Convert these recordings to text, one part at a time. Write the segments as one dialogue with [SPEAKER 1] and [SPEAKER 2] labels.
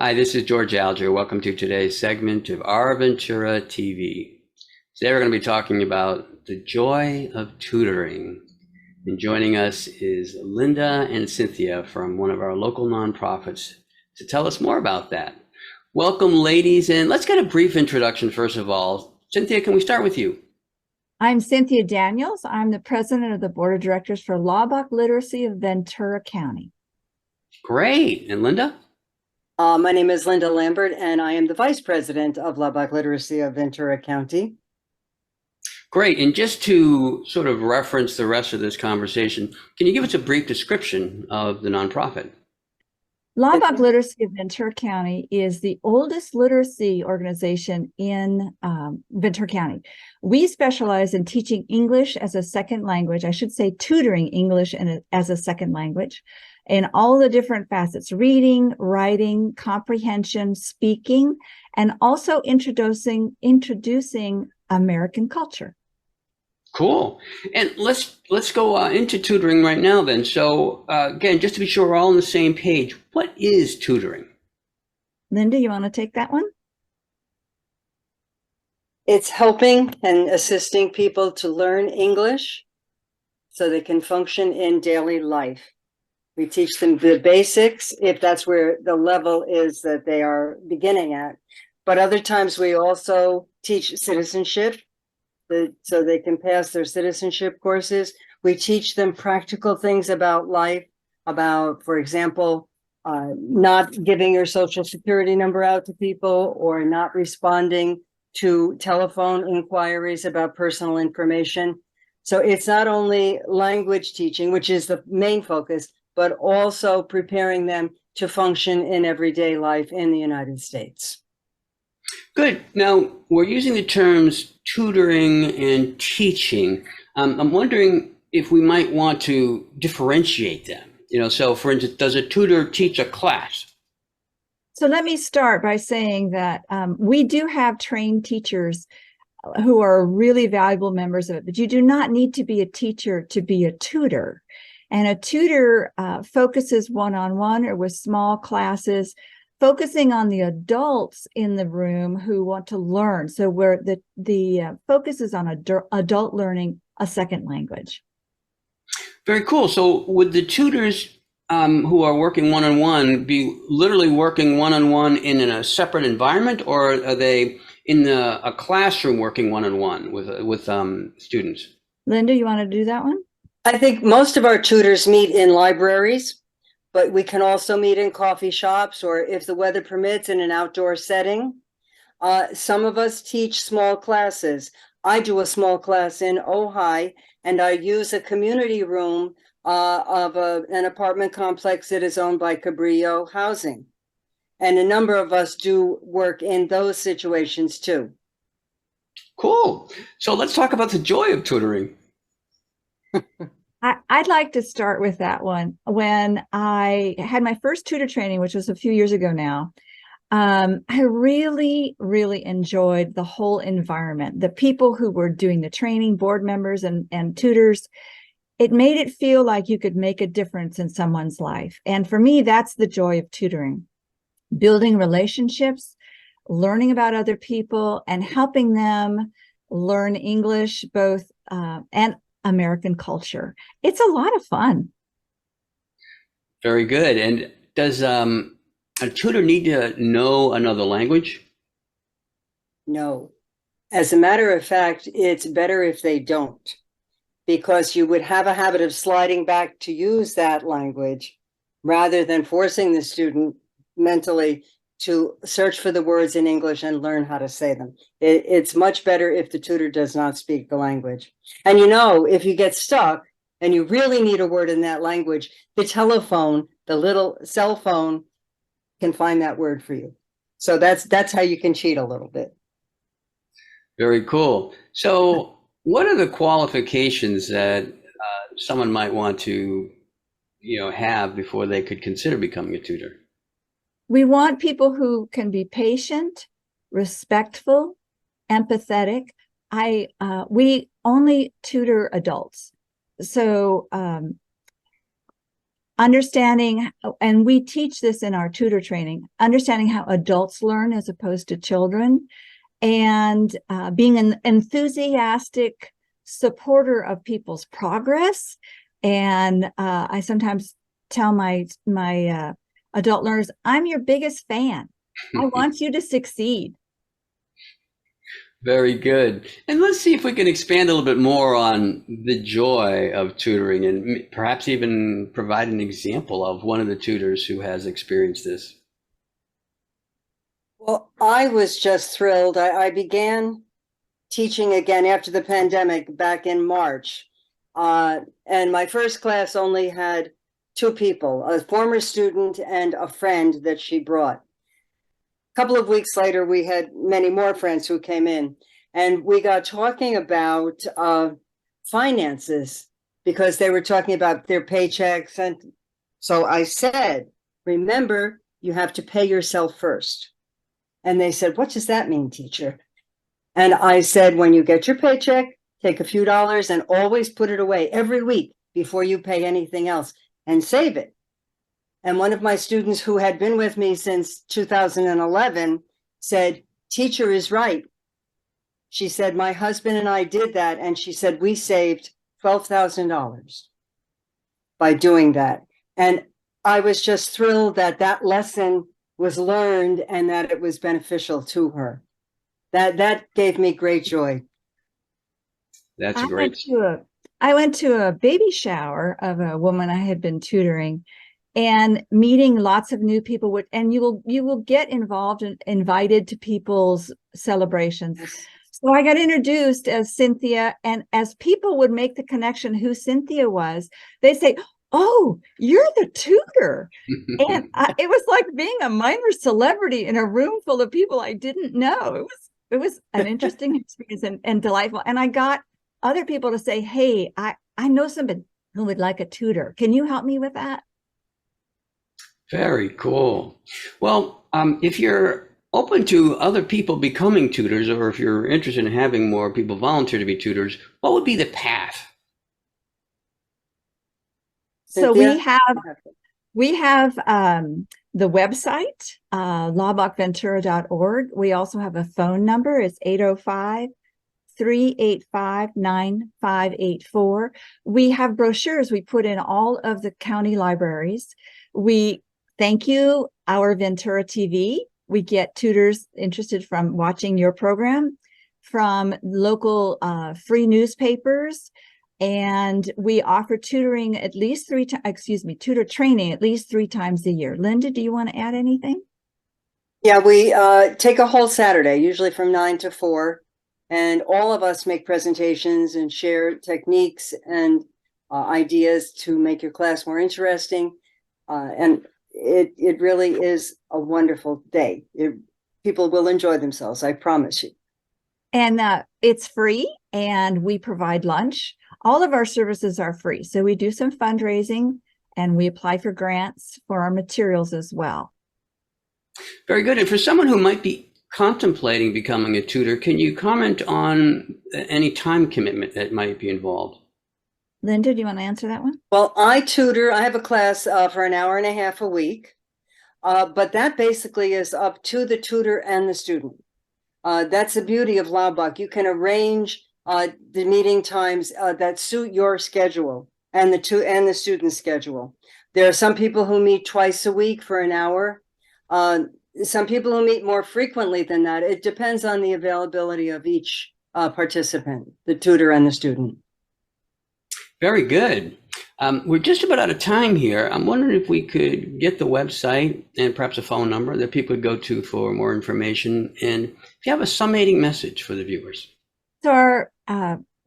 [SPEAKER 1] Hi, this is George Alger. Welcome to today's segment of Our Ventura TV. Today we're going to be talking about the joy of tutoring. And joining us is Linda and Cynthia from one of our local nonprofits to tell us more about that. Welcome, ladies, and let's get a brief introduction first of all. Cynthia, can we start with you?
[SPEAKER 2] I'm Cynthia Daniels. I'm the president of the board of directors for Laubach Literacy of Ventura County.
[SPEAKER 1] Great. And Linda?
[SPEAKER 3] My name is Linda Lambert, and I am the vice president of Laubach Literacy of Ventura County.
[SPEAKER 1] Great. And just to sort of reference the rest of this conversation, can you give us a brief description of the nonprofit?
[SPEAKER 2] Laubach Literacy of Ventura County is the oldest literacy organization in Ventura County. We specialize in teaching English as a second language. I should say tutoring English as a second language in all the different facets: reading, writing, comprehension, speaking, and also introducing American culture.
[SPEAKER 1] Cool. And let's go into tutoring right now then. So again, just to be sure we're all on the same page, what is tutoring?
[SPEAKER 2] Linda, you want to take that one?
[SPEAKER 3] It's helping and assisting people to learn English so they can function in daily life. We teach them the basics, if that's where the level is that they are beginning at. But other times we also teach citizenship, so they can pass their citizenship courses. We teach them practical things about life, about, for example, not giving your social security number out to people or not responding to telephone inquiries about personal information. So it's not only language teaching, which is the main focus, but also preparing them to function in everyday life in the United States.
[SPEAKER 1] Good. Now, we're using the terms tutoring and teaching. I'm wondering if we might want to differentiate them. So for instance, does a tutor teach a class?
[SPEAKER 2] So let me start by saying that we do have trained teachers who are really valuable members of it, but you do not need to be a teacher to be a tutor. And a tutor focuses one-on-one or with small classes, focusing on the adults in the room who want to learn. So where the focus is on adult learning a second language.
[SPEAKER 1] Very cool. So would the tutors who are working one-on-one be literally working one-on-one in a separate environment, or are they in a classroom working one-on-one with students?
[SPEAKER 2] Linda, you want to do that one?
[SPEAKER 3] I think most of our tutors meet in libraries, but we can also meet in coffee shops, or if the weather permits, in an outdoor setting. Some of us teach small classes. I do a small class in Ojai, and I use a community room of an apartment complex that is owned by Cabrillo Housing. And a number of us do work in those situations too.
[SPEAKER 1] Cool. So let's talk about the joy of tutoring.
[SPEAKER 2] I'd like to start with that one. When I had my first tutor training, which was a few years ago now, I really, really enjoyed the whole environment. The people who were doing the training, board members and tutors, it made it feel like you could make a difference in someone's life. And for me, that's the joy of tutoring. Building relationships, learning about other people, and helping them learn English, both and American culture. It's a lot of fun.
[SPEAKER 1] Very good. And does a tutor need to know another language?
[SPEAKER 3] No. As a matter of fact, it's better if they don't, because you would have a habit of sliding back to use that language rather than forcing the student mentally to search for the words in English and learn how to say them. It's much better if the tutor does not speak the language. And if you get stuck and you really need a word in that language, the telephone, the little cell phone, can find that word for you. So that's how you can cheat a little bit.
[SPEAKER 1] Very cool. So what are the qualifications that someone might want to have before they could consider becoming a tutor?
[SPEAKER 2] We want people who can be patient, respectful, empathetic. We only tutor adults. So understanding, and we teach this in our tutor training, understanding how adults learn as opposed to children, and being an enthusiastic supporter of people's progress. And I sometimes tell my adult learners, I'm your biggest fan. I want you to succeed.
[SPEAKER 1] Very good. And let's see if we can expand a little bit more on the joy of tutoring and perhaps even provide an example of one of the tutors who has experienced this.
[SPEAKER 3] Well, I was just thrilled. I began teaching again after the pandemic back in March. And my first class only had 2 people, a former student and a friend that she brought. A couple of weeks later, we had many more friends who came in, and we got talking about finances because they were talking about their paychecks. And so I said, remember, you have to pay yourself first. And they said, what does that mean, teacher? And I said, when you get your paycheck, take a few dollars and always put it away every week before you pay anything else, and save it. And one of my students who had been with me since 2011 said, teacher is right. She said, my husband and I did that. And she said, we saved $12,000 by doing that. And I was just thrilled that that lesson was learned and that it was beneficial to her. That gave me great joy.
[SPEAKER 1] That's great.
[SPEAKER 2] I went to a baby shower of a woman I had been tutoring, and meeting lots of new people. And you will get involved and invited to people's celebrations. So I got introduced as Cynthia, and as people would make the connection who Cynthia was, they'd say, oh, you're the tutor. And it was like being a minor celebrity in a room full of people I didn't know. It was an interesting experience and delightful. And I got other people to say, hey, I know somebody who would like a tutor. Can you help me with that?
[SPEAKER 1] Very cool. Well, if you're open to other people becoming tutors, or if you're interested in having more people volunteer to be tutors, what would be the path?
[SPEAKER 2] So we have the website, LaubachVentura.org. We also have a phone number. It's 805-385-9584. We have brochures we put in all of the county libraries. We thank you, Our Ventura TV. We get tutors interested from watching your program, from local free newspapers. And we offer tutoring at least tutor training at least 3 times a year. Linda, do you want to add anything?
[SPEAKER 3] Yeah, we take a whole Saturday, usually from 9 to 4. And all of us make presentations and share techniques and ideas to make your class more interesting. And it really is a wonderful day. People will enjoy themselves, I promise you.
[SPEAKER 2] And it's free, and we provide lunch. All of our services are free. So we do some fundraising, and we apply for grants for our materials as well.
[SPEAKER 1] Very good. And for someone who might be contemplating becoming a tutor, can you comment on any time commitment that might be involved?
[SPEAKER 2] Linda, do you want to answer that one?
[SPEAKER 3] Well, I have a class for an hour and a half a week, but that basically is up to the tutor and the student. That's the beauty of Laubach. You can arrange the meeting times that suit your schedule and the student's schedule. There are some people who meet twice a week for an hour. Some people who meet more frequently than that. It depends on the availability of each participant, the tutor and the student.
[SPEAKER 1] Very good. We're just about out of time here. I'm wondering if we could get the website and perhaps a phone number that people could go to for more information. And if you have a summating message for the viewers.
[SPEAKER 2] So our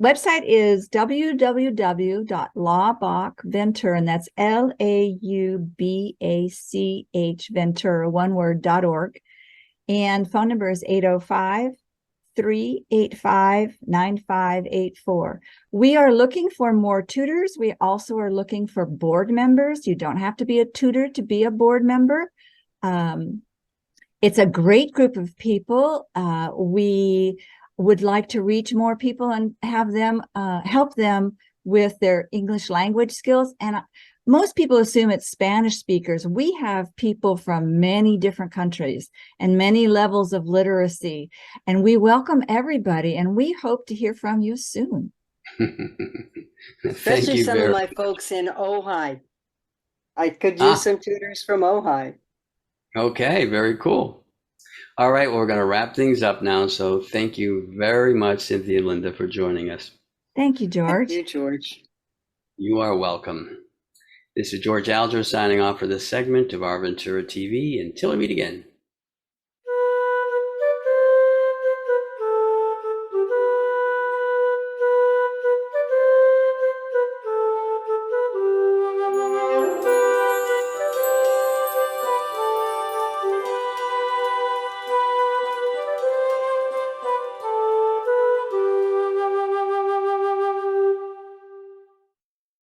[SPEAKER 2] website is www.LaubachVentura, and that's LAUBACH Ventura, one word, .org. And phone number is 805-385-9584. We are looking for more tutors. We also are looking for board members. You don't have to be a tutor to be a board member. It's a great group of people. We would like to reach more people and have them help them with their English language skills. And most people assume it's Spanish speakers. We have people from many different countries and many levels of literacy, and we welcome everybody, and we hope to hear from you soon.
[SPEAKER 3] Especially some of my folks in Ojai. I could use some tutors from Ojai.
[SPEAKER 1] Okay, very cool. All right, well, we're going to wrap things up now. So thank you very much, Cynthia and Linda, for joining us.
[SPEAKER 2] Thank you, George.
[SPEAKER 3] Thank you, George.
[SPEAKER 1] You are welcome. This is George ALGER signing off for this segment of Our Ventura TV. Until we meet again.